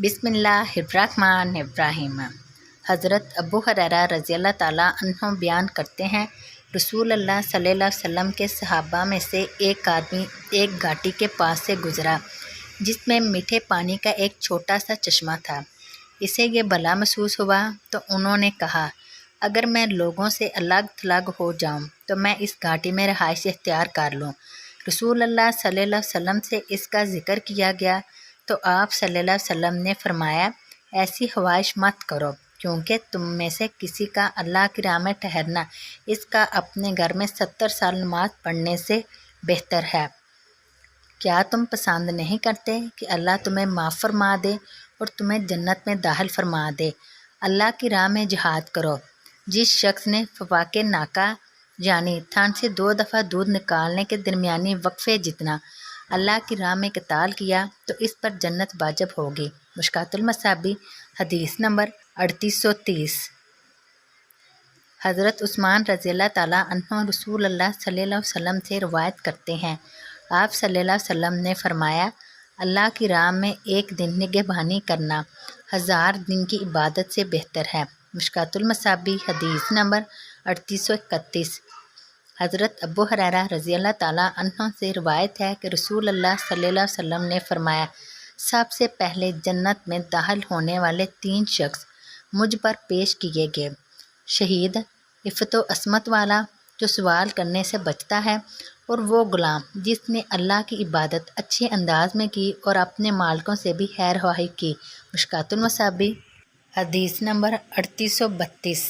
بسم اللہ الرحمن الرحیم۔ حضرت ابو ہریرہ رضی اللہ تعالیٰ عنہ بیان کرتے ہیں، رسول اللہ صلی اللہ علیہ وسلم کے صحابہ میں سے ایک آدمی ایک گھاٹی کے پاس سے گزرا جس میں میٹھے پانی کا ایک چھوٹا سا چشمہ تھا۔ اسے یہ بھلا محسوس ہوا تو انہوں نے کہا، اگر میں لوگوں سے الگ تھلگ ہو جاؤں تو میں اس گھاٹی میں رہائش اختیار کر لوں۔ رسول اللہ صلی اللہ علیہ وسلم سے اس کا ذکر کیا گیا تو آپ صلی اللہ علیہ وسلم نے فرمایا، ایسی خواہش مت کرو، کیونکہ تم میں سے کسی کا اللہ کی راہ میں ٹھہرنا اس کا اپنے گھر میں 70 سال نماز پڑھنے سے بہتر ہے۔ کیا تم پسند نہیں کرتے کہ اللہ تمہیں معاف فرما دے اور تمہیں جنت میں داخل فرما دے؟ اللہ کی راہ میں جہاد کرو۔ جس شخص نے فواک ناکہ یعنی تھن سے 2 دفعہ دودھ نکالنے کے درمیانی وقفے جتنا اللہ کی راہ میں قتال کیا تو اس پر جنت واجب ہوگی۔ مشکوٰۃ المصابیح، حدیث نمبر 3830۔ حضرت عثمان رضی اللہ تعالیٰ عنہ رسول اللہ صلی اللہ علیہ وسلم سے روایت کرتے ہیں، آپ صلی اللہ علیہ وسلم نے فرمایا، اللہ کی راہ میں ایک دن نگہبانی کرنا 1000 دن کی عبادت سے بہتر ہے۔ مشکوٰۃ المصابیح، حدیث نمبر 3831۔ حضرت ابو ہریرہ رضی اللہ تعالیٰ عنہ سے روایت ہے کہ رسول اللہ صلی اللہ علیہ وسلم نے فرمایا، سب سے پہلے جنت میں داخل ہونے والے 3 شخص مجھ پر پیش کیے گئے، شہید، عفت و عصمت والا جو سوال کرنے سے بچتا ہے، اور وہ غلام جس نے اللہ کی عبادت اچھے انداز میں کی اور اپنے مالکوں سے بھی خیر خواہی کی۔ مشکوٰۃ المصابیح، حدیث نمبر 3832۔